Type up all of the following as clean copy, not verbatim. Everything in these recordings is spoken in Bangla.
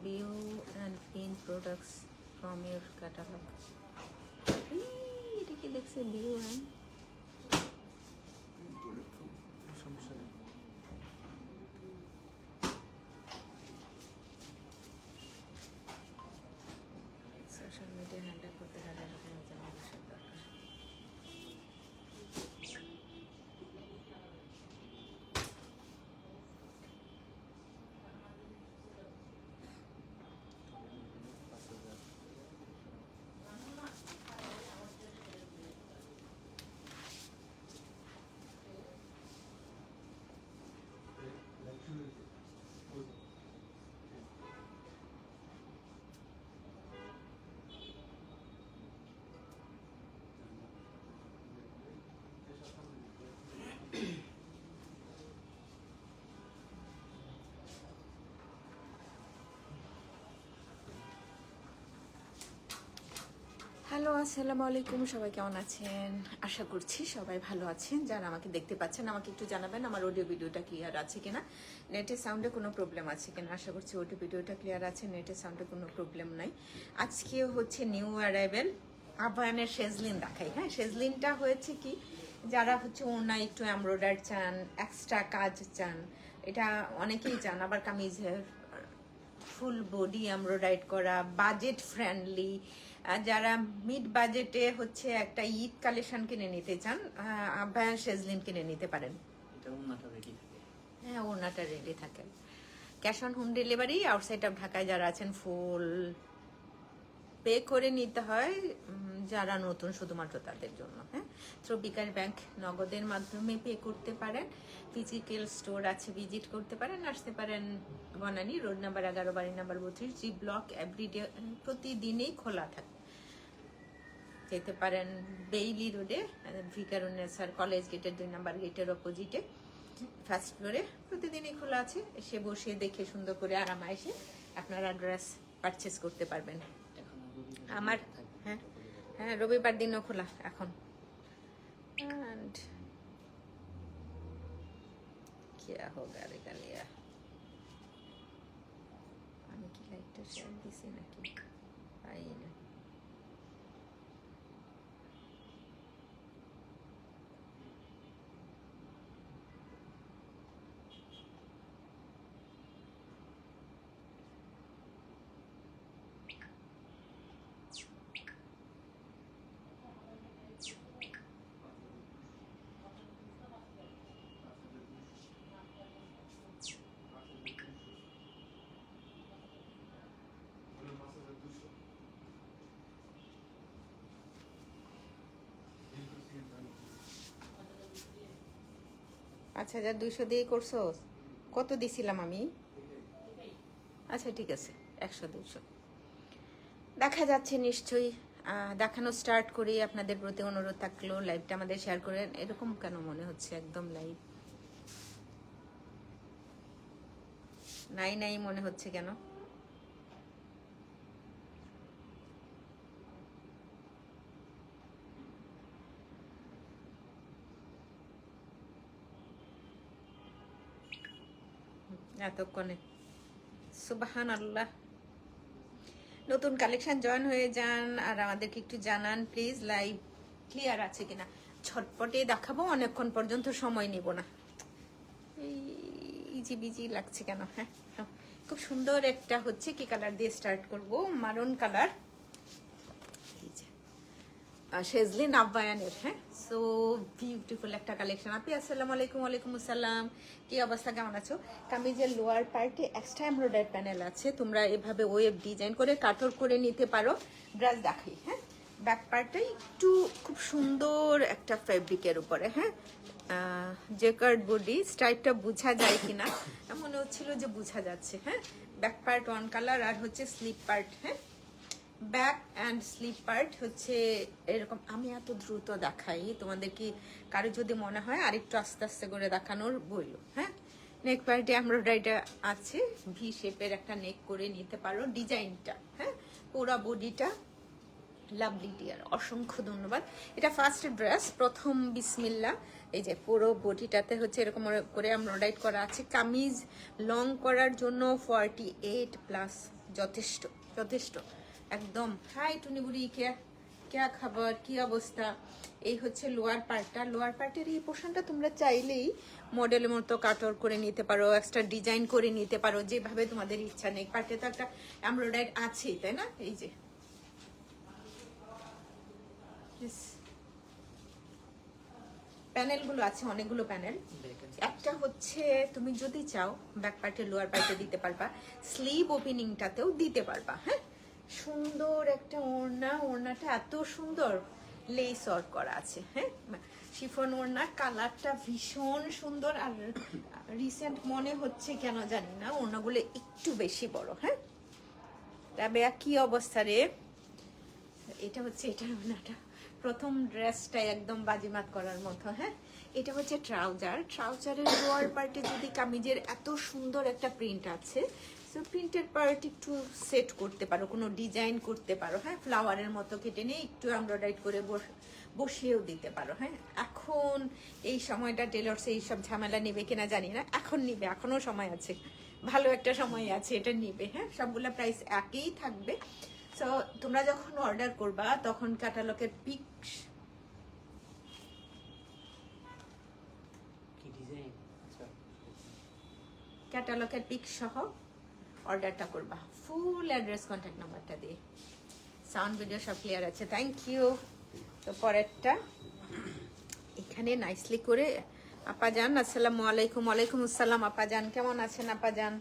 view and pin products from your catalog. এটা কি দেখছে view and social media handle করতে হাজার রকম জানার দরকার। হ্যালো, আসসালামু আলাইকুম। সবাই কেমন আছেন? আশা করছি সবাই ভালো আছেন। যারা আমাকে দেখতে পাচ্ছেন আমাকে একটু জানাবেন আমার অডিও ভিডিওটা ক্লিয়ার আছে কিনা, নেটের সাউন্ডে কোনো প্রবলেম আছে কিনা। আশা করছি অডিও ভিডিওটা ক্লিয়ার আছে, নেটের সাউন্ডে কোনো প্রবলেম নাই। আজকে হচ্ছে নিউ অ্যারাইভেল আবায়ানের শেজলিন দেখাই। হ্যাঁ, শেজলিনটা হয়েছে কি, যারা হচ্ছে ওনা একটু এমব্রয়ডার চান, এক্সট্রা কাজ চান, এটা অনেকেই চান। আবার কামিজের ফুল বডি এমব্রয়ডারি করা, বাজেট ফ্রেন্ডলি, যারা মিড বাজেটে হচ্ছে একটা ঈদ কালেকশন কিনে নিতে চান, আবায়া শেজলিন কিনে নিতে পারেন। হ্যাঁ, ওনাটা রেডি থাকে। Cash on home delivery outside of ঢাকায় যারা আছেন ফুল পে করে নিতে হয়, যারা নতুন শুধুমাত্র তাদের জন্য। হ্যাঁ, থ্রু বিকাশ ব্যাংক নগদের মাধ্যমে পে করতে পারেন। ফিজিক্যাল স্টোর আছে, ভিজিট করতে পারেন, আসতে পারেন বনানী রোড নাম্বার 11, বাড়ি নাম্বার 32, জি ব্লক। এভরিডে প্রতিদিনই খোলা থাকে। যেতে পারেন বেইলি রোডে, ভিকারুন্নেসার কলেজ গেটের 2 নাম্বার গেটের অপোজিটে ফার্স্ট ফ্লোরে প্রতিদিনই খোলা আছে। এসে বসে দেখে সুন্দর করে আরামে এসে আপনার অ্যাড্রেস পারচেস করতে পারবেন। আমার হ্যাঁ হ্যাঁ রবিবার দিনও খোলা এখন। And क्या होगा रे गालिया, আমি কি লাইটটা শেয়ার দিছি নাকি পাই না। আচ্ছা, 5200 দিয়ে করছো? কত দিছিলাম আমি? আচ্ছা ঠিক আছে, 100-200 দেখা যাচ্ছে নিশ্চয়ই। দেখানো স্টার্ট করি। আপনাদের প্রতি অনুরোধ থাকলো লাইভটা আমাদের শেয়ার করেন। এরকম কেন মনে হচ্ছে একদম লাইভ নাই নাই মনে হচ্ছে কেন? এতক্ষণে সুবহান আল্লাহ। নতুন কালেকশন জয়েন হয়ে যান আর আমাদেরকে একটু জানান প্লিজ লাইভ ক্লিয়ার আছে কিনা। ছটপটে দেখাবো, অনেকক্ষণ পর্যন্ত সময় নিব না। এই ইজি বিজি লাগছে কেন? হ্যাঁ, খুব সুন্দর একটা হচ্ছে কি কালার দিয়ে স্টার্ট করব, মারুন কালার, শেজলিন আবায়ানের। হ্যাঁ, সো বিউটিফুল একটা কালেকশন। আপনি আসসালামু আলাইকুম। ওয়ালাইকুম আসসালাম। কি অবস্থা, কেমন আছো? কামিজের লোয়ার পার্টে এক্সট্রা এমব্রয়ডারি প্যানেল আছে, তোমরা এভাবে ওয়েব ডিজাইন করে কাটর করে নিতে পারো। ব্রাশ দেখাই। হ্যাঁ, ব্যাক পার্টে একটু খুব সুন্দর একটা ফেব্রিকের উপরে। হ্যাঁ, জেকার্ড বডি স্টাইলটা বোঝা যায় কিনা, মনে হচ্ছিল যে বোঝা যাচ্ছে। হ্যাঁ, ব্যাক পার্ট 1 কালার আর হচ্ছে স্লিপ পার্ট। হ্যাঁ, ব্যাক অ্যান্ড স্লিপ পার্ট হচ্ছে এরকম। আমি এত দ্রুত দেখাই, তোমাদের কি কারো যদি মনে হয় আরেকটু আস্তে আস্তে করে দেখানোর বলল। হ্যাঁ, নেক পার্টে এমব্রয়ডারিটা আছে, ভি শেপের একটা নেক করে নিতে পারো ডিজাইনটা। হ্যাঁ, পুরো বডিটা লাভলি ডিয়ার, অসংখ্য ধন্যবাদ। এটা ফার্স্ট ড্রেস, প্রথম বিসমিল্লা। এই যে পুরো বডিটাতে হচ্ছে এরকম করে এমব্রয়ডারি করা আছে। কামিজ লং করার জন্য 48+, যথেষ্ট যথেষ্ট একদম। হাই টুনিবুড়ি, কে খাবার, কি অবস্থা? এই হচ্ছে লোয়ার পার্টটা। লোয়ার পার্টের এই পোর্শনটা তোমরা চাইলেই মডেলের মতো কাটর করে নিতে পারো, এক্সট্রা ডিজাইন করে নিতে পারো, যেভাবে তোমাদের ইচ্ছা। নেই পার্টে তো একটা এমব্রয়ডারি আছেই, তাই না? এই যে প্যানেলগুলো আছে, অনেকগুলো প্যানেল। একটা হচ্ছে তুমি যদি চাও ব্যাক পার্টে লোয়ার পার্টে দিতে পারবা, স্লিভ ওপেনিংটাতেও দিতে পারবা। হ্যাঁ, সুন্দর একটা ওড়না, ওড়নাটা এত সুন্দর লেস ওয়ার্ক করা আছে। হ্যাঁ, শিফন ওড়নার কালারটা ভীষণ সুন্দর। আর রিসেন্ট মনে হচ্ছে কেন জানি না, ওড়নাগুলো একটু বেশি বড়। হ্যাঁ, তবে কি অবস্থা রে, এটা হচ্ছে এটার ওড়নাটা, প্রথম ড্রেসটা একদম বাজিমাত করার মতো। হ্যাঁ, এটা হচ্ছে ট্রাউজার। ট্রাউজারের লোয়ার পার্টে যদি কামিজের এত সুন্দর একটা প্রিন্ট আছে, সো প্রিন্টের পার্ট একটু সেট করতে পারো, কোনো ডিজাইন করতে পারো। হ্যাঁ, ফ্লাওয়ারের মতো কেটে নিয়ে একটু এমব্রয়ডারি করে বসিয়েও দিতে পারো। হ্যাঁ, এখন এই সময়টা টেলর্স এইসব ঝামেলা নেবে কিনা জানি না, এখন নিবে, এখনো সময় আছে, ভালো একটা সময় আছে, এটা নিবে। হ্যাঁ, সবগুলা প্রাইস একই থাকবে। সো তোমরা যখন অর্ডার করবা তখন ক্যাটালগের পিক সহ অর্ডারটা করবা, ফুল অ্যাড্রেস কন্ট্যাক্ট নাম্বারটা দিয়ে। সাউন্ড ভিডিও সব ক্লিয়ার আছে, থ্যাংক ইউ। তো পরেরটা এখানে নাইসলি করে আপাজান, আসসালামু আলাইকুম। ওয়ালাইকুম আসসালাম আপাজান, কেমন আছেন আপাজান?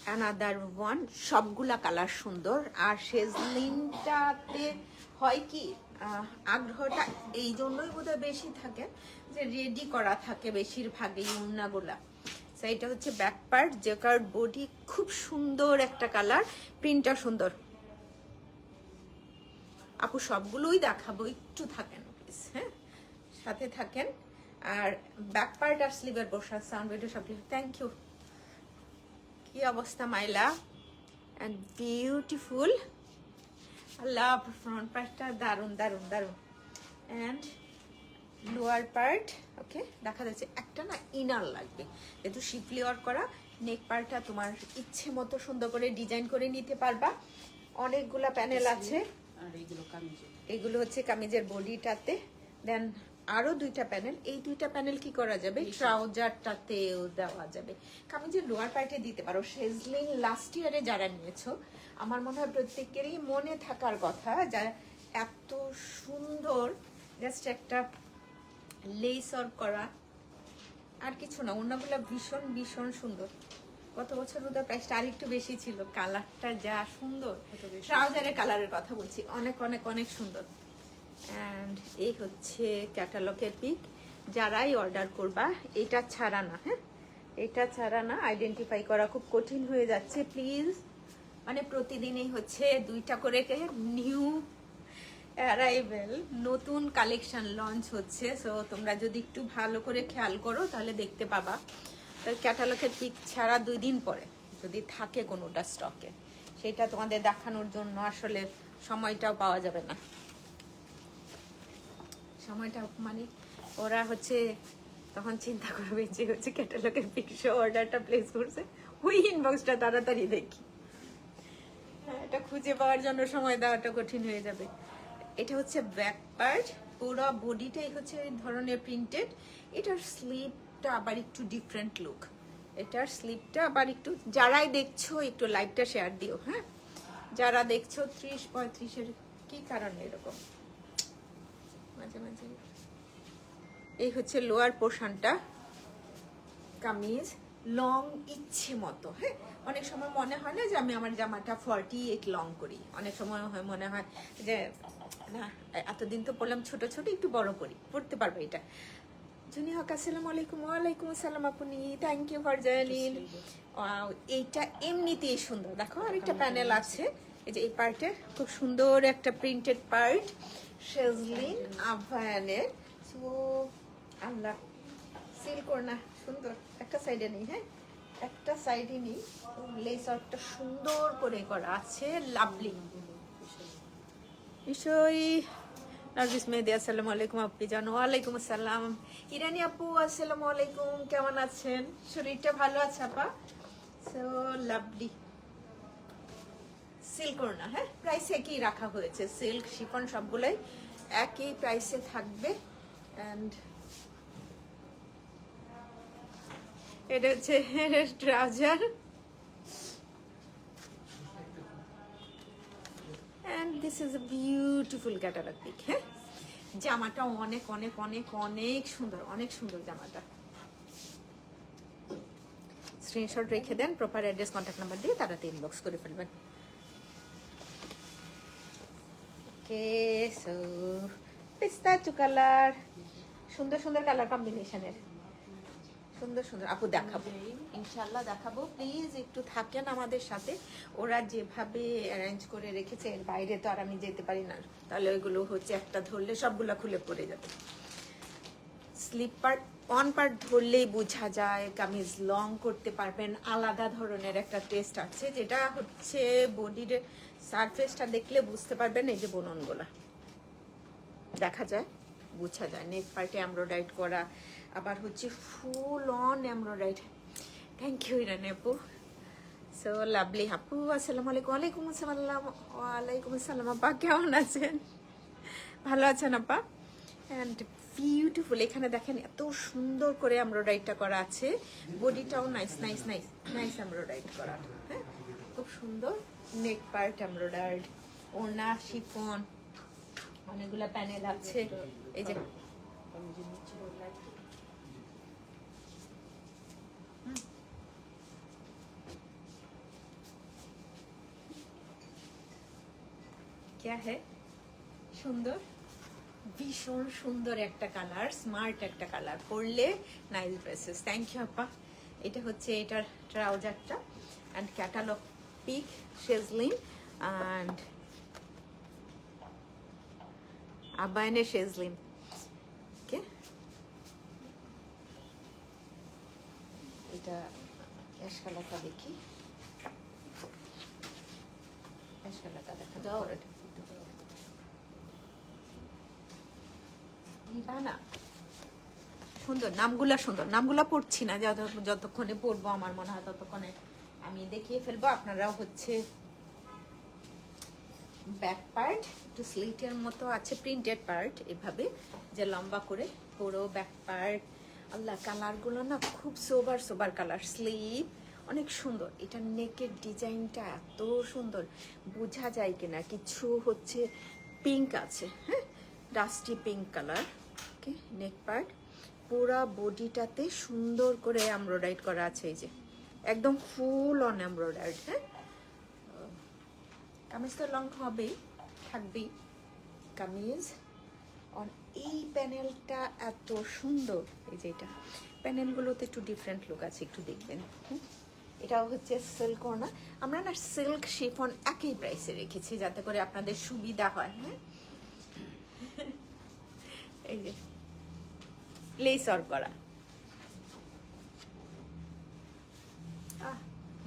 অ্যানাদার ওয়ান, সবগুলা কালার সুন্দর। আর শেজলিনটাতে হয় কি, আগ্রহটা এই জন্যই বোধহয় বেশি থাকে যে রেডি করা থাকে বেশিরভাগই উন্নাগুলা। সেইটা হচ্ছে ব্যাক পার্ট, জেকার্ড বডি, খুব সুন্দর একটা কালার, প্রিন্টটা সুন্দর। আপু সবগুলোই দেখাবো, একটু থাকেন প্লিজ। হ্যাঁ, সাথে থাকেন। আর ব্যাক পার্ট আর স্লিভের বসা সাউন্ড ভিডিও সব, থ্যাংক ইউ। কি অবস্থা মাইলা, অ্যান্ড বিউটিফুল। আল্লাহ, ফ্রন্ট পার্টটা দারুন দারুন দারুন। অ্যান্ড লোয়ার পার্ট ওকে দেখা যাচ্ছে, একটা না ইনার লাগবে, যেহেতু শিফলি ওয়ার্ক করা। নেক পার্টটা তোমার ইচ্ছে মতো সুন্দর করে ডিজাইন করে নিতে পারবা। অনেকগুলা প্যানেল আছে, আর এগুলো হচ্ছে কামিজের বডিটাতে। দেন আরো দুইটা প্যানেল, এই দুইটা প্যানেল কি করা যাবে, ট্রাউজারটাতেও দেওয়া যাবে, কামিজের লোয়ার পার্টে দিতে পারো। শেজলিন লাস্ট ইয়ারে যারা নিয়েছো, আমার মনে হয় প্রত্যেকেরই মনে থাকার কথা, যারা এত সুন্দর জাস্ট একটা লেস ওয়ার্ক করা, আর কিছু না, অন্যগুলো ভীষণ ভীষণ সুন্দর। গত বছর বোধহয় প্রাইসটা আর একটু বেশি ছিল, কালারটা যা সুন্দর, ট্রাউজারের কালারের কথা বলছি, অনেক অনেক অনেক সুন্দর। অ্যান্ড এই হচ্ছে ক্যাটালগের পিক। যারাই অর্ডার করবা, এটা ছাড়া না, হ্যাঁ এটা ছাড়া না, আইডেন্টিফাই করা খুব কঠিন হয়ে যাচ্ছে। প্লিজ, মানে প্রতিদিনই হচ্ছে দুইটা করে নিউ অ্যারাইভেল, নতুন কালেকশন লঞ্চ হচ্ছে। সো তোমরা যদি একটু ভালো করে খেয়াল করো তাহলে দেখতে পাবা। তার ক্যাটালগের পিক ছাড়া 2 দিন পরে যদি থাকে কোনোটা স্টকে, সেটা তোমাদের দেখানোর জন্য আসলে সময়টাও পাওয়া যাবে না। সময়টা মানে ওরা হচ্ছে তখন চিন্তা করবে যে হচ্ছে ক্যাটালগের পিক সহ অর্ডারটা প্লেস করছে, ওই ইনবক্সটা তাড়াতাড়ি দেখি। হ্যাঁ, এটা খুঁজে পাওয়ার জন্য সময় দেওয়াটা কঠিন হয়ে যাবে। এটা হচ্ছে ব্যাক পার্ট, পুরো বডিটাই হচ্ছে এই ধরনের প্রিন্টেড। এটার স্লিপটা আবার একটু ডিফারেন্ট লুক, এটার স্লিপটা আবার একটু, যারাই দেখছো একটু লাইভটা শেয়ার দিও। হ্যাঁ, যারা দেখছো 30-35-এর কি কারণে এরকম মাঝে মাঝে। এই হচ্ছে লোয়ার পোর্শনটা, কামিজ লং ইচ্ছে মতো। হ্যাঁ, অনেক সময় মনে হয় না যে আমি আমার জামাটা 48 লং করি, অনেক সময় মনে হয় যে না এতদিন তো পরলাম ছোট ছোট, একটু বড় করি, পড়তে পারবো এটা। জুনি হক, আসসালামু আলাইকুম। ওয়ালাইকুম আসসালাম আপনি, থ্যাংক ইউ ফর জয়েনিং। এইটা এমনিতেই সুন্দর, দেখো আরেকটা প্যানেল আছে, এই যে এই পার্টে খুব সুন্দর একটা প্রিন্টেড পার্ট, শেজলিন আভায়ানের। সো আল্লাহ, সিল করনা সুন্দর, একটা সাইডে নেই। হ্যাঁ, একটা সাইডে নেই, লেস আউটটা সুন্দর করে করা আছে, লাভলি বিষয়। নার্গিস মেহেদি, আসসালামু আলাইকুম আপনি জানো। ওয়ালাইকুম আসসালাম। ইরানি আপু, আসসালামু আলাইকুম, কেমন আছেন? শরীরটা ভালো আছে আপা? So lovely. সিল্ক ওড়না, হ্যাঁ প্রাইস একই রাখা হয়েছে, সিল্ক শিফন সবগুলোই একই প্রাইসে থাকবে। অ্যান্ড এটা হচ্ছে trouser, and this is a beautiful catalogue pick. হ্যাঁ জামাটা অনেক অনেক অনেক অনেক সুন্দর, অনেক সুন্দর জামাটা। স্ক্রিনশট রেখে দেন, প্রপার অ্যাড্রেস কন্ট্যাক্ট নাম্বার দিয়ে তাড়াতাড়ি ইনবক্স করে ফেলবেন। ওকে, সো পিস্তাচু কালার, সুন্দর সুন্দর কালার কম্বিনেশনের, সুন্দর সুন্দর আপু দেখাবো, ইনশাল্লাহ দেখাবো। প্লিজ একটু থাকেন আমাদের সাথে, ওরা যেভাবে অ্যারেঞ্জ করে রেখেছে এর বাইরে তো আর আমি যেতে পারি না, তাহলে ওইগুলো হচ্ছে একটা ধরলে সবগুলো খুলে পড়ে যাবে। স্লিপ পার্ট ওয়ান পার্ট ধরলেই বোঝা যায় কামিজ লং করতে পারবেন, আলাদা ধরনের একটা টেস্ট আছে, যেটা হচ্ছে বডির সারফেসটা দেখলে বুঝতে পারবেন। এই যে বোননগুলা দেখা যায়, বোঝা যায়, নেক পার্টে এমব্রয়ডারি করা, আবার হচ্ছে full on embroidery. Thank you Irani আপু, সো লাভলি আপু। আসসালামু আলাইকুম। ওয়ালাইকুম আসসালাম। ওয়ালাইকুম আসসালাম আপা, কেমন আছেন? ভালো আছেন আপা? অ্যান্ড বিউটিফুল, এখানে দেখেন এত সুন্দর করে এমব্রয়ডারিটা করা আছে, বডিটাও nice nice nice nice embroidery করা, হ্যাঁ খুব সুন্দর। নেক পার্ট এমব্রয়ডারি, ওড়না শিফন, অনেকগুলা প্যানেল আছে। এই যে क्या है, সুন্দর, ভীষণ সুন্দর একটা কালার, স্মার্ট একটা কালার, পরলে নাইস ড্রেসেস। থ্যাংক ইউ আপা। এটা হচ্ছে এটার ট্রাউজারটা, অ্যান্ড ক্যাটালগ পিক শেজলিন, অ্যান্ড আবায়নের শেজলিন। ওকে, এটা অ্যাশ কালারটা দেখি, অ্যাশ কালারটা দেখা যাও, না সুন্দর, নামগুলা সুন্দর, নামগুলা পড়ছি না, যতক্ষণে পড়বো আমার মনে হয় ততক্ষণে আমি দেখিয়ে ফেলবো। আপনারাও হচ্ছে ব্যাক পার্ট একটু স্লিটের মতো আছে, প্রিন্টেড পার্ট এভাবে যে লম্বা করে পুরো ব্যাক পার্ট। আল্লাহ কালারগুলো না খুব সোবার সোবার কালার, স্লিভ অনেক সুন্দর। এটা নেকের ডিজাইনটা এত সুন্দর, বোঝা যায় কিনা কিছু হচ্ছে পিঙ্ক আছে, হ্যাঁ ডাস্টি পিঙ্ক কালার। ওকে, নেক পার্ট পুরা বডিটাতে সুন্দর করে এমব্রয়ডারি করা আছে, এই যে একদম ফুল অন এমব্রয়ডারি। হ্যাঁ কামিজ তো লং হবেই, থাকবেই কামিজ অন। এই প্যানেলটা এত সুন্দর, এই যে এটা প্যানেলগুলোতে একটু ডিফারেন্ট লুক আছে, একটু দেখবেন। এটাও হচ্ছে সিল্ক ওড়না, আমরা না সিল্ক শিফন একই প্রাইসে রেখেছি যাতে করে আপনাদের সুবিধা হয়। হ্যাঁ এই যে লেস অর করা,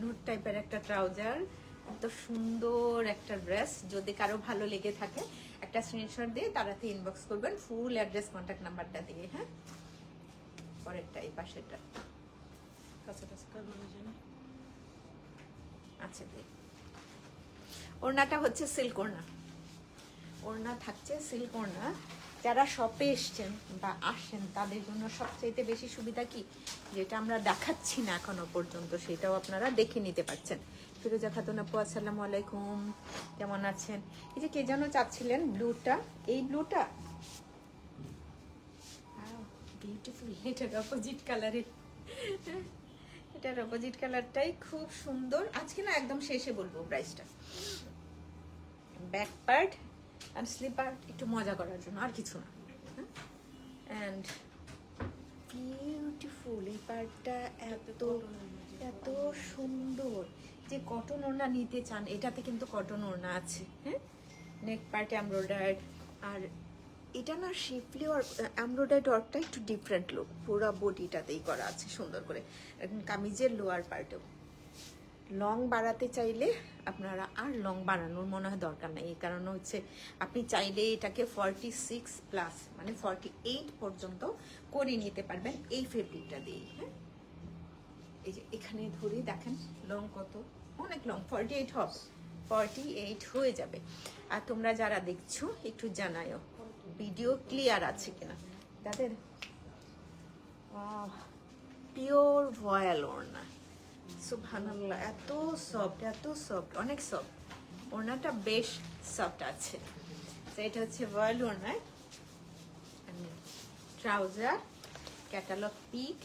নোট টাইপের একটা ট্রাউজার, এত সুন্দর একটা ড্রেস। যদি কারো ভালো লেগে থাকে একটা স্ক্রিনশট দিয়ে তাড়াতাড়ি ইনবক্স করবেন, ফুল অ্যাড্রেস কন্ট্যাক্ট নাম্বারটা দিয়ে। হ্যাঁ পরেরটা এই পাশেরটা আচ্ছা, ওড়নাটা হচ্ছে সিল্ক ওড়না, ওড়না থাকছে সিল্ক ওড়না। যারা শপে এসছেন বা আসেন তাদের জন্য সবচাইতে বেশি সুবিধা কি, যেটা আমরা দেখাচ্ছি না এখনো পর্যন্ত সেটাও আপনারা দেখে নিতে পারছেন। ফিরোজা খাতুন আপু আসসালামু আলাইকুম, কেমন আছেন? এই যে কে যেন চাচ্ছিলেন ব্লুটা, এই ব্লুটা বিউটিফুল, এটার অপোজিট কালারের, এটার অপোজিট কালারটাই খুব সুন্দর। আজকে না একদম শেষে বলবো প্রাইসটা। ব্যাক পার্ট আর স্লিপার একটু মজা করার জন্য, আর কিছু না। অ্যান্ড বিউটিফুল, এই পার্টটা এত এত সুন্দর। যে কটন ওড়না নিতে চান, এটাতে কিন্তু কটন ওড়না আছে। হ্যাঁ নেক পার্টে এমব্রয়ডারি, আর এটা না শিফলি আর এমব্রয়ডারি ওয়ার্কটা একটু ডিফারেন্ট লুক, পুরো বডিটাতেই করা আছে সুন্দর করে। এখন কামিজের লোয়ার পার্টেও লং বাড়াতে চাইলে আপনারা আর লং বাড়ানোর মনে হয় দরকার নেই, এই কারণে হচ্ছে আপনি চাইলে এটাকে 46+ মানে 48 পর্যন্ত করে নিতে পারবেন এই ফেব্রিকটা দিয়ে। হ্যাঁ এই যে এখানে ধরে দেখেন লং কত, অনেক লং, 48 হবে, 48 হয়ে যাবে। আর তোমরা যারা দেখছো একটু জানায়ও ভিডিও ক্লিয়ার আছে কিনা। তাদের পিওর ভয়েল ওড়না, সুবহানাল্লাহ, এত সফট, অনেক সফট। ওড়নাটা বেশ সফট আছে। তো এটা হচ্ছে ভয়েল ওড়নায় ট্রাউজার, ক্যাটালগ পিক।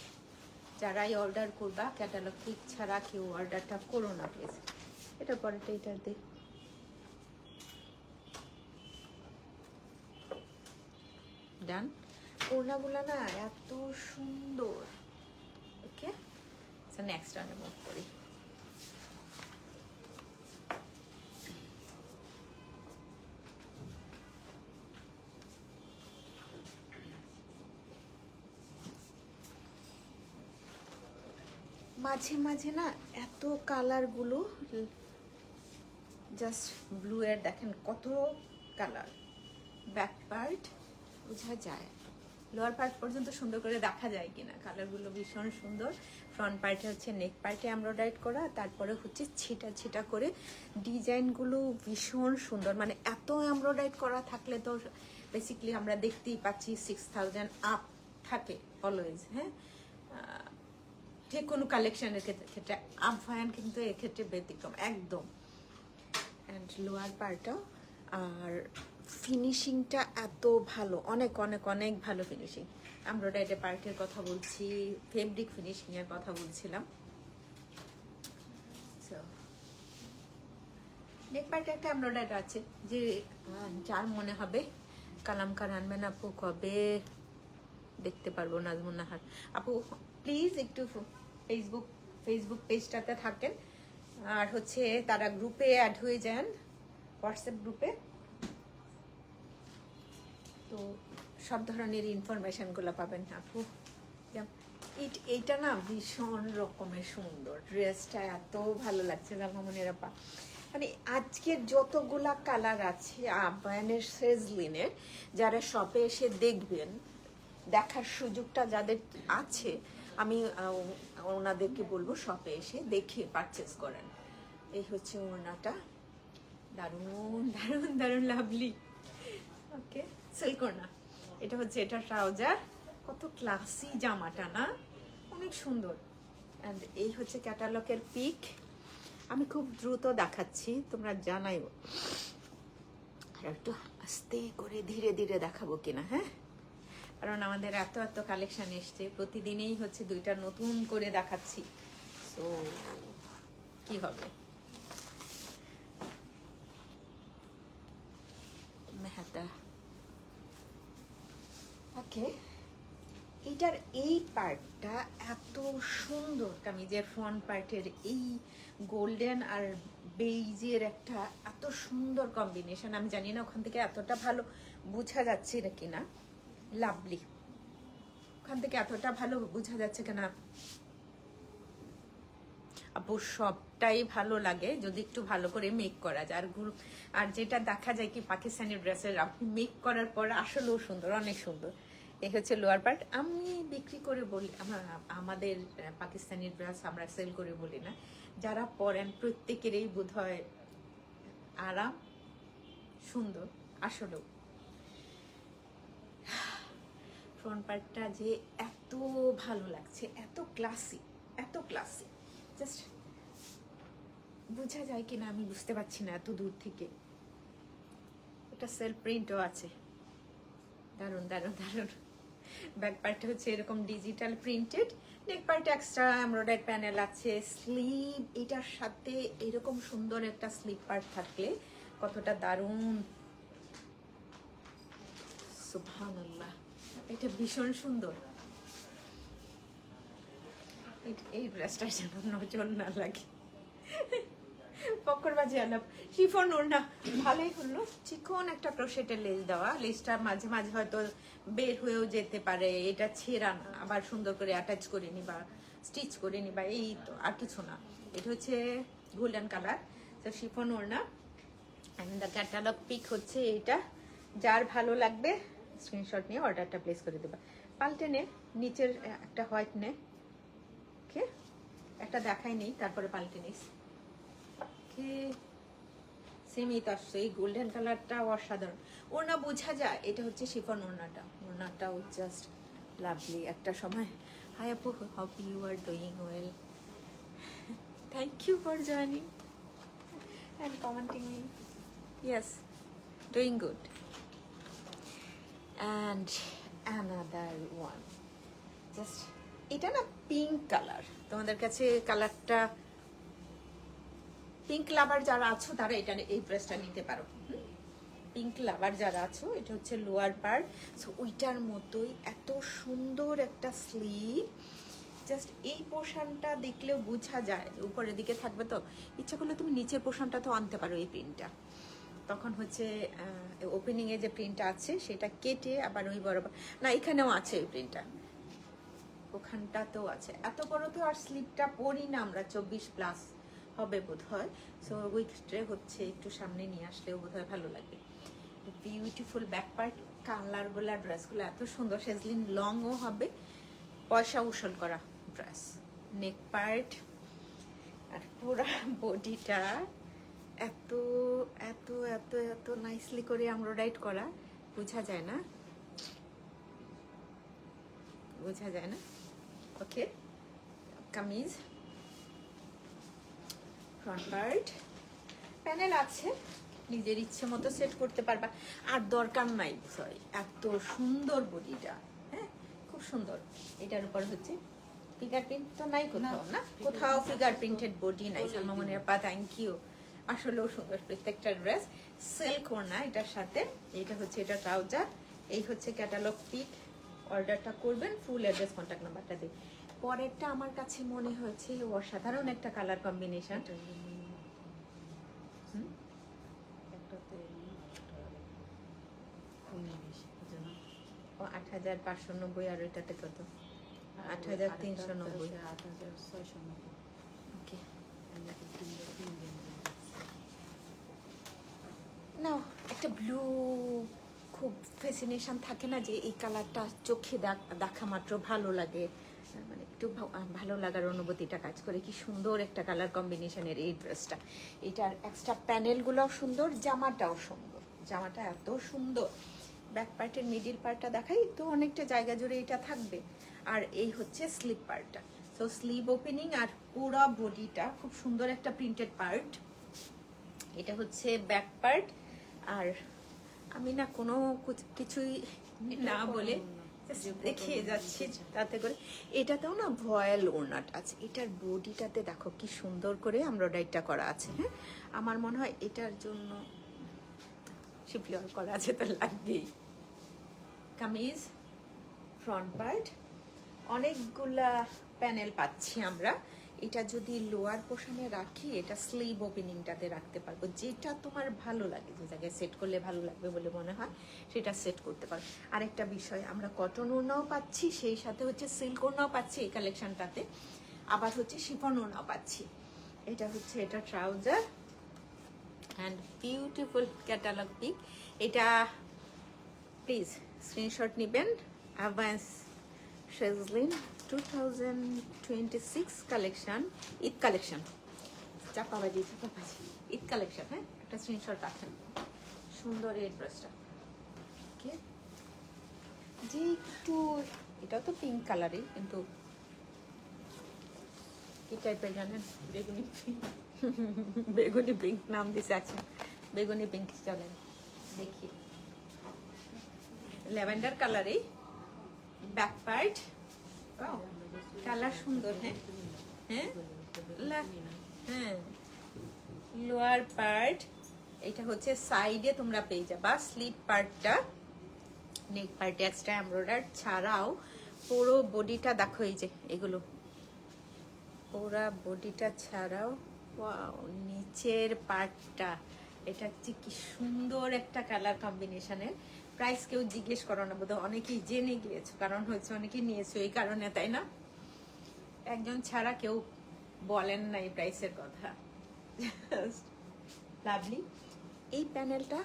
যারাই অর্ডার করবা ক্যাটালগ পিক ছাড়া কেউ অর্ডারটা করো না প্লিজ। এটা পরেটা এটা দে, ডান। ওড়নাগুলো না এত সুন্দর। ওকে, নেক্সট রানে মুভ করি। মাঝে মাঝে না এত কালারগুলো, জাস্ট ব্লু এর দেখেন কত কালার। ব্যাক পার্ট বোঝা যায়, লোয়ার পার্ট পর্যন্ত সুন্দর করে দেখা যায় কিনা। কালারগুলো ভীষণ সুন্দর। ফ্রন্ট পার্টে হচ্ছে নেক পার্টে এমব্রয়ডারি করা, তারপরে হচ্ছে ছিটা ছিটা করে ডিজাইনগুলো ভীষণ সুন্দর। মানে এত এমব্রয়ডারি করা থাকলে তো বেসিক্যালি আমরা দেখতেই পাচ্ছি 6000 আপ থাকে অলওয়েজ। হ্যাঁ, যে কোনো কালেকশনের ক্ষেত্রে আফায়ান কিন্তু এক্ষেত্রে ব্যতিক্রম একদম। অ্যান্ড লোয়ার পার্টটাও, আর ফিনিশিংটা এত ভালো, অনেক অনেক অনেক ভালো ফিনিশিং। এমব্রয়ডারি পার্টের কথা বলছি, ফেব্রিক ফিনিশিংয়ের কথা বলছিলাম। নেক পার্টে একটা এমব্রয়ডারি আছে, যে যার মনে হবে কালামকার আনবেন আপু, কবে দেখতে পারবো নাজমুন নাহার আপু? প্লিজ একটু ফেসবুক পেজটাতে থাকেন, আর হচ্ছে তারা গ্রুপে অ্যাড হয়ে যান, হোয়াটসঅ্যাপ গ্রুপে। তো সব ধরনের ইনফরমেশনগুলো পাবেন আপু। এইটা না ভীষণ রকমের সুন্দর, ড্রেসটা এত ভালো লাগছে জামামনের আপা। মানে আজকের যতগুলা কালার আছে আবায়ানের সেজলিনের, যারা শপে এসে দেখবেন, দেখার সুযোগটা যাদের আছে, আমি ওনাদেরকে বলবো শপে এসে দেখে পারচেস করেন। এই হচ্ছে ওড়নাটা, দারুণ দারুণ দারুণ লাভলি। ওকে, সিল্ক ওড়না। এটা হচ্ছে এটা ট্রাউজার, কত ক্লাসি জামাটা না, অনেক সুন্দর। অ্যান্ড এই হচ্ছে ক্যাটালগের পিক। আমি খুব দ্রুত দেখাচ্ছি, তোমরা জানাইও, আর একটু আস্তে করে ধীরে ধীরে দেখাবো কিনা। হ্যাঁ, কারণ আমাদের এত এত কালেকশন এসছে, প্রতিদিনই হচ্ছে দুইটা নতুন করে দেখাচ্ছি, তো কি হবে। মেহাতা, ওকে। এইটার এই পার্টটা এত সুন্দর, কামিজের ফ্রন্ট পার্টের এই গোল্ডেন আর বেইজের একটা এত সুন্দর কম্বিনেশন। আমি জানি না ওখান থেকে এতটা ভালো বোঝা যাচ্ছে না কিনা। লাভলি, ওখান থেকে এতটা ভালো বোঝা যাচ্ছে কিনা আপু? সবটাই ভালো লাগে যদি একটু ভালো করে মেক করা যায়। আর যেটা দেখা যায় কি পাকিস্তানি ড্রেসের আপনি মেক করার পর আসলেও সুন্দর, অনেক সুন্দর। এই হচ্ছে লোয়ার পার্ট। আমি বিক্রি করে বলি, আমাদের পাকিস্তানি ড্রেস আমরা সেল করে বলি না, যারা পরেন প্রত্যেকেরই বোধ হয় আরাম, সুন্দর আসলেও। ফ্রন্ট পার্টটা যে এত ভালো লাগছে, এত ক্লাসি, এত ক্লাসি, জাস্ট বোঝা যায় কিনা আমি বুঝতে পারছি না এত দূর থেকে। এটা সেলফ প্রিন্টও আছে, দারুণ দারুণ দারুণ। ব্যাক পার্টটা হচ্ছে এরকম ডিজিটাল প্রিন্টেড, নেক পার্টে এক্সট্রা এমব্রয়ডারি প্যানেল আছে। স্লিভ এটার সাথে এরকম সুন্দর একটা স্লিভ পার্ট থাকলে কতটা দারুণ, সুবহানাল্লাহ, এটা ভীষণ সুন্দর। এই ড্রেসটা যেন নজর না লাগে। পকরবাজি আলাপ, শিফন ওড়না ভালোই হলো, চিকন একটা ক্রোশেটের লেস দেওয়া। লেসটা মাঝে মাঝে হয়তো বের হয়েও যেতে পারে, এটা ছেঁড়া না, আবার সুন্দর করে অ্যাটাচ করে নিবা, স্টিচ করে নিবা, এই তো, আর কিছু না। এটা হচ্ছে গোল্ডেন কালার, তো শিফন ওড়না। অ্যান্ড দ্য ক্যাটালগ পিক হচ্ছে এইটা। যার ভালো লাগবে স্ক্রিনশট নিয়ে অর্ডারটা প্লেস করে দেবা। পাল্টে নে, নিচের একটা হোয়াইট নে, ওকে, একটা দেখাই নেই, তারপরে পাল্টে নিস। ওকে, সেমই তো আসছে, এই গোল্ডেন কালারটা অসাধারণ। ওড়না বোঝা যায় এটা হচ্ছে শিফন ওড়নাটা, ওড়নাটাও জাস্ট লাভলি একটা সময়। হাই আপু, hope you are doing well. Thank you for joining and commenting me. Yes, doing good. And another one, just এটা না পিঙ্ক কালার, তোমাদের কাছে কালারটা পিঙ্ক লাভার যারা আছো তারা এটা এই ড্রেসটা নিতে পারো। পিঙ্ক লাভার যারা আছো, এটা হচ্ছে লোয়ার পার্ট। সো ওইটার মতোই এত সুন্দর একটা স্লিভ, জাস্ট এই পোর্শনটা দেখলেও বোঝা যায় উপরের দিকে থাকবে। তো ইচ্ছা করলে তুমি নিচের পোর্শনটা তো আনতে পারো এই প্রিন্টটা, তখন হচ্ছে ওপেনিংয়ে যে প্রিন্টটা আছে সেটা কেটে আবার ওই বরাবর, না এখানেও আছে ওই প্রিন্টটা, ওখানটাতেও আছে। এত বড় তো আর স্লিপটা পরি না আমরা, 24+ হবে বোধ হয়। সো উইকটে হচ্ছে একটু সামনে নিয়ে আসলেও বোধ হয় ভালো লাগবে। বিউটিফুল ব্যাক পার্ট, কালারগুলা ড্রেসগুলো এত সুন্দর, সেজলিন লংও হবে, পয়সা উসুল করা ড্রেস। নেক পার্ট আর পুরো বডিটা এত এত এত এত নাইসলি করে এমব্রয়ডারি করা, বোঝা যায় না, বোঝা যায় না। ওকে, কামিজ, ফ্রন্ট পার্ট, প্যানেল আছে, নিজের ইচ্ছে মতো সেট করতে পারবা। আর দরকার নাই, সরি, এত সুন্দর বডিটা, হ্যাঁ খুব সুন্দর। এটার উপর হচ্ছে ফিগার প্রিন্ট তো নাই কোথাও, না কোথাও ফিগার প্রিন্টেড বডি নাই। সালমা মনির আপা, থ্যাংক ইউ। আসলেও সুন্দর প্রত্যেকটা ড্রেস। সিল্ক ওড়না এটার সাথে, এটা হচ্ছে এটা ট্রাউজার, এই হচ্ছে ক্যাটালগ পিক। অর্ডারটা করবেন, ফুল অ্যাড্রেস কন্ট্যাক্ট নাম্বারটা দিই। পরেরটা আমার কাছে মনে হয়েছে অসাধারণ একটা কালার কম্বিনেশন। ৮,৫৯০ আর ওইটাতে কত? ৮,৩৯০। ওকে, না একটা ব্লু খুব ফ্যাসিনেশন থাকে না, যে এই কালারটা চোখে দেখা মাত্র ভালো লাগে, মানে একটু ভালো লাগার অনুভূতিটা কাজ করে। কি সুন্দর একটা কালার কম্বিনেশনের এই ড্রেসটা। এটার এক্সট্রা প্যানেলগুলোও সুন্দর, জামাটাও সুন্দর, জামাটা এত সুন্দর। ব্যাক পার্টের মিডিল পার্টটা দেখাই তো, অনেকটা জায়গা জুড়ে এটা থাকবে। আর এই হচ্ছে স্লিভ পার্টটা, সো স্লিভ ওপেনিং আর পুরো বডিটা খুব সুন্দর একটা প্রিন্টেড পার্ট। এটা হচ্ছে ব্যাক পার্ট। আর আমি না কোনো কিছুই না বলে দেখিয়ে যাচ্ছি তাতে করে। এটাতেও না ভয়েল ওড়নাটা আছে, এটার বডিটাতে দেখো কি সুন্দর করে এমব্রয়ডারিটা করা আছে। হ্যাঁ, আমার মনে হয় এটার জন্য শিপলিওর করা আছে, তো লাগবেই। কামিজ, ফ্রন্ট পার্ট, অনেকগুলা প্যানেল পাচ্ছি আমরা। এটা যদি লোয়ার পোর্শনে রাখি, এটা স্লিভ ওপেনিংটাতে রাখতে পারবো, যেটা তোমার ভালো লাগে, যে জায়গায় সেট করলে ভালো লাগবে বলে মনে হয় সেটা সেট করতে পারো। আরেকটা বিষয়, আমরা কটন ওড়নাও পাচ্ছি, সেই সাথে হচ্ছে সিল্ক ওড়নাও পাচ্ছি এই কালেকশনটাতে, আবার হচ্ছে শিফন ওড়নাও পাচ্ছি। এটা হচ্ছে এটা trouser and beautiful catalogue pic. এটা প্লিজ স্ক্রিনশট নেবেন। অ্যাডভান্স সেজলিন 2026 কালেকশন, ঈদ কালেকশন, চাপাবাজি ঈদ কালেকশন। হ্যাঁ, একটা স্ক্রিনশট রাখেন। সুন্দর এই ড্রেসটা, ওকে। যে একটু, এটাও তো পিঙ্ক কালারই, কিন্তু কি টাইপের জানেন, বেগুনি পিঙ্ক। বেগুনি পিঙ্ক নাম দিছে। আচ্ছা, বেগুনি পিঙ্ক চলেন দেখি। ল্যাভেন্ডার কালারই ব্যাক পার্ট, কালার সুন্দর। হ্যাঁ হ্যাঁ হ্যাঁ, লোয়ার পার্ট, এটা হচ্ছে সাইডে তোমরা পেয়ে যাবা স্লিভ পার্টটা। নেক পার্টে এক্সট্রা এমব্রয়ডারি ছাড়াও পুরো বডিটা দেখো, এই যে এগুলো পুরো বডিটা ছাড়াও ওয়াও, নিচের পার্টটা, এটা হচ্ছে কি সুন্দর একটা কালার কম্বিনেশনের। প্রাইস কেউ জিজ্ঞেস করো না, বোধহয় অনেকেই জেনে গিয়েছো, কারণ হচ্ছে অনেকেই নিয়েছো এই কারণে, তাই না? একজন ছাড়া কেউ বলেন না এই প্রাইসের কথা। লাভলি, এই প্যানেলটা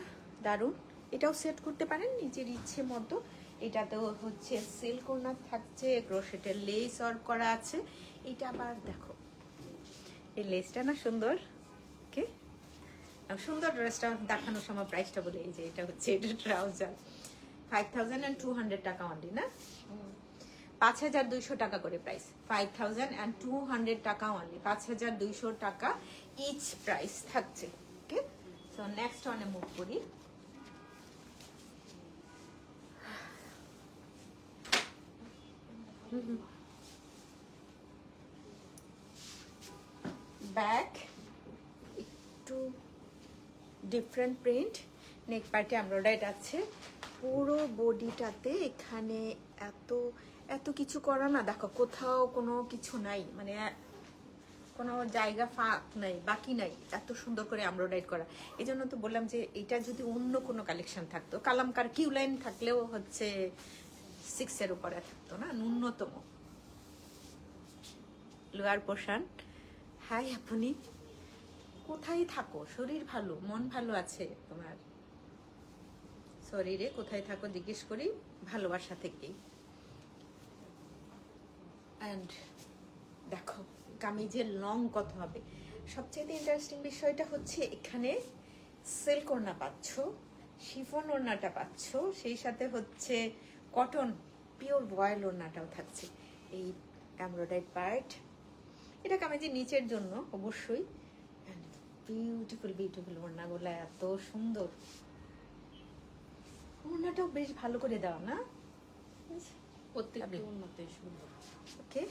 দারুণ, এটাও সেট করতে পারেন নিজের ইচ্ছে মতো। এটাতেও হচ্ছে সিল্ক ওড়না থাকছে, ক্রোশেটের লেস ওয়ার্ক করা আছে। এটা আবার দেখো, এই লেসটা না সুন্দর, ওকে। সুন্দর ড্রেসটা দেখানোর সময় প্রাইসটা বলে, এই যে এটা হচ্ছে এটা ট্রাউজার 5200 টাকা অনলি না, 5200 টাকা করে প্রাইস, 5200 টাকা অনলি, 5200 টাকা ইচ প্রাইস থাকছে। ওকে, সো নেক্সট ওয়ানে মুভ করি। ব্যাক একটু ডিফারেন্ট প্রিন্ট, নেক পার্টে এমব্রয়ডারি আছে, পুরো বডিটাতে এখানে এত এত কিছু করা না, দেখো কোথাও কোনো কিছু নাই, মানে কোনো জায়গা ফাঁক নাই, বাকি নাই, এত সুন্দর করে এমব্রয়ডারি করা। এই জন্য তো বললাম যে এটা যদি অন্য কোনো কালেকশন থাকতো, কালামকার কিউ লাইন থাকলেও হচ্ছে 6 এর উপরে থাকতো না ন্যূনতম। লোয়ার পোর্শন, হাই আপনি কোথায় থাকো, শরীর ভালো মন ভালো আছে তোমার, শরীরে কোথায় থাকো জিজ্ঞেস করি, ভালোবাসা থেকেই। অ্যান্ড দেখো কামিজের লং কত হবে। সবচেয়ে ইন্টারেস্টিং বিষয়টা হচ্ছে এখানে সিল্ক ওড়না পাচ্ছ, শিফন ওড়নাটা পাচ্ছ, সেই সাথে হচ্ছে কটন পিওর ভয়েল ওড়নাটাও থাকছে। এই এমব্রয়ডারি পার্ট, এটা কামিজের নিচের জন্য অবশ্যই। বিউটিফুল বিউটিফুল ওড়নাগুলো এত সুন্দর, ওড়নাটাও বেশ ভালো করে দাও না, প্রত্যেকটা ওড়নাতে সুন্দর। ওকে,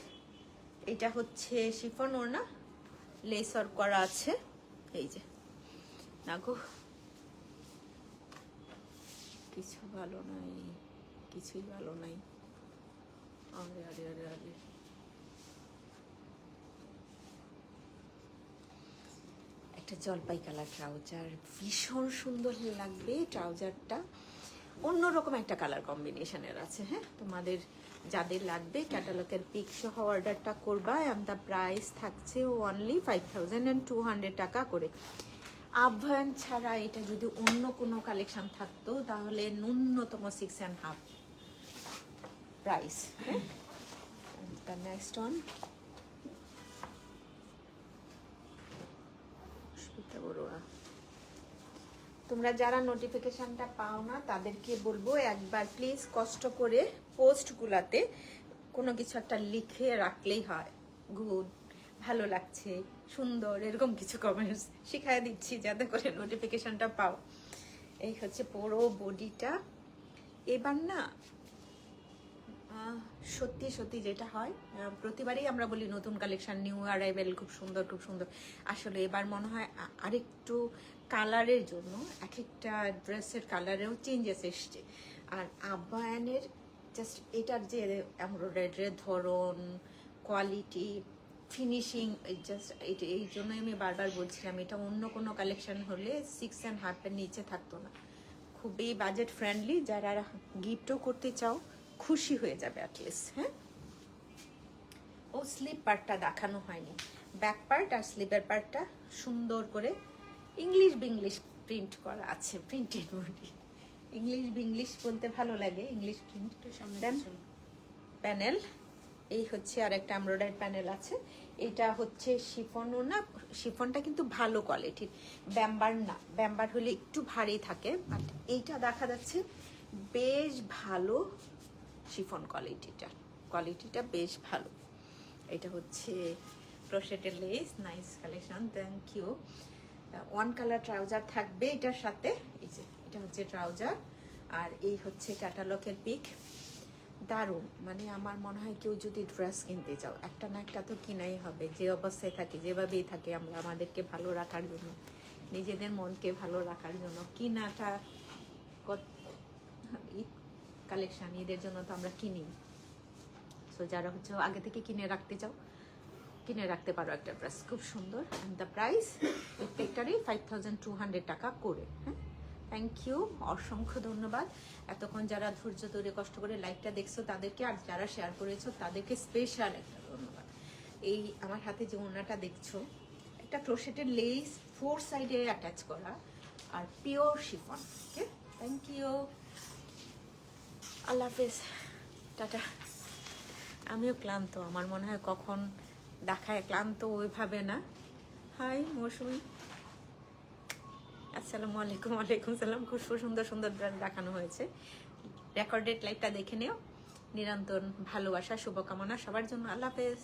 এটা হচ্ছে শিফন ওড়না, লেস ওয়ার্ক করা আছে, এই যে না গো কিছু ভালো নাই, কিছুই ভালো নাই, আরে আরে আরে আরে একটা জলপাই কালার ট্রাউজার, ভীষণ সুন্দর লাগবে ট্রাউজারটা, অন্যরকম একটা কালার কম্বিনেশনের আছে। হ্যাঁ, তোমাদের যাদের লাগবে ক্যাটালগের পিক সহ অর্ডারটা করবা, অ্যান্ড দ্য প্রাইস থাকছে অনলি 5200 টাকা করে। আহ্বান ছাড়া এটা যদি অন্য কোনো কালেকশন থাকতো তাহলে ন্যূনতম 6.5 প্রাইস। হ্যাঁ, দ্য নেক্সট ওয়ান বড়ুয়া। তোমরা যারা নোটিফিকেশনটা পাও না তাদেরকে বলবো একবার প্লিজ কষ্ট করে পোস্টগুলাতে কোনো কিছু একটা লিখে রাখলেই হয়, গুড, ভালো লাগছে, সুন্দর, এরকম কিছু কমেন্টস শিখাই দিচ্ছি যাতে করে নোটিফিকেশনটা পাও। এই হচ্ছে পুরো বডিটা। এবার না সত্যি সত্যি যেটা হয়, প্রতিবারই আমরা বলি নতুন কালেকশন, নিউ অ্যারাইভেল, খুব সুন্দর খুব সুন্দর। আসলে এবার মনে হয় আরেকটু কালারের জন্য এক একটা ড্রেসের কালারেও চেঞ্জেস এসছে। আর আবায়ানের জাস্ট এটার যে এমব্রয়ডারির ধরন, কোয়ালিটি, ফিনিশিং, জাস্ট এই জন্যই আমি বারবার বলছিলাম এটা অন্য কোনো কালেকশন হলে 6.5-এর নিচে থাকতো না। খুবই বাজেট ফ্রেন্ডলি, যারা গিফটও করতে চাও খুশি হয়ে যাবে অ্যাটলিস্ট। হ্যাঁ, ও স্লিপ পার্টটা দেখানো হয়নি, ব্যাক পার্ট আর স্লিপের পার্টটা সুন্দর করে ইংলিশ বিংলিশ প্রিন্ট করা আছে, প্রিন্টেড বডি। ইংলিশ বিংলিশ বলতে ভালো লাগে, ইংলিশ প্রিন্ট। দেন প্যানেল, এই হচ্ছে আর একটা এমব্রয়ডারি প্যানেল আছে। এটা হচ্ছে শিফনও না, শিফনটা কিন্তু ভালো কোয়ালিটির, ব্যাম্বার না, ব্যাম্বার হলে একটু ভারী থাকে, বাট এইটা দেখা যাচ্ছে বেশ ভালো শিফন কোয়ালিটিটা বেশ ভালো। এটা হচ্ছে ক্রোশেটের লেস, nice collection, thank you. One colour trouser থাকবে এটার সাথে, এই যে এটা হচ্ছে ট্রাউজার, আর এই হচ্ছে ক্যাটালগের পিক। দারুণ, মানে আমার মনে হয় কেউ যদি ড্রেস কিনতে চাও একটা না একটা তো কিনাই হবে, যে অবস্থায় থাকি যেভাবেই থাকি আমরা, আমাদেরকে ভালো রাখার জন্য, নিজেদের মনকে ভালো রাখার জন্য কিনাটা, ঈদ কালেকশন, ঈদের জন্য তো আমরা কিনি। সো যারা হচ্ছে আগে থেকে কিনে রাখতে চাও কিনে রাখতে পারো একটা ড্রেস, খুব সুন্দর। অ্যান্ড দ্য প্রাইস প্রত্যেকটারই 5200 টাকা করে। হ্যাঁ, থ্যাংক ইউ, অসংখ্য ধন্যবাদ। এতক্ষণ যারা ধৈর্য ধরে কষ্ট করে লাইভটা দেখছো তাদেরকে, আর যারা শেয়ার করেছো তাদেরকে স্পেশাল একটা ধন্যবাদ। এই আমার হাতে যে ওড়নাটা দেখছো, একটা ক্রোশেটের লেস 4 সাইডে অ্যাটাচ করা, আর pure chiffon. Okay, thank you, আল্লাহ হাফেজ, টাটা। আমিও ক্লান্ত, আমার মনে হয় কখন দেখায় ক্লান্ত ওইভাবে না। হাই মৌসুমি। আসসালামু আলাইকুম। ওয়ালাইকুম সালাম। খুব সুন্দর সুন্দর ড্রেস দেখানো হয়েছে। রেকর্ডেড লাইভটা দেখে নিও। নিরন্তর ভালোবাসা শুভকামনা সবার জন্য। আল্লাহ হাফেজ।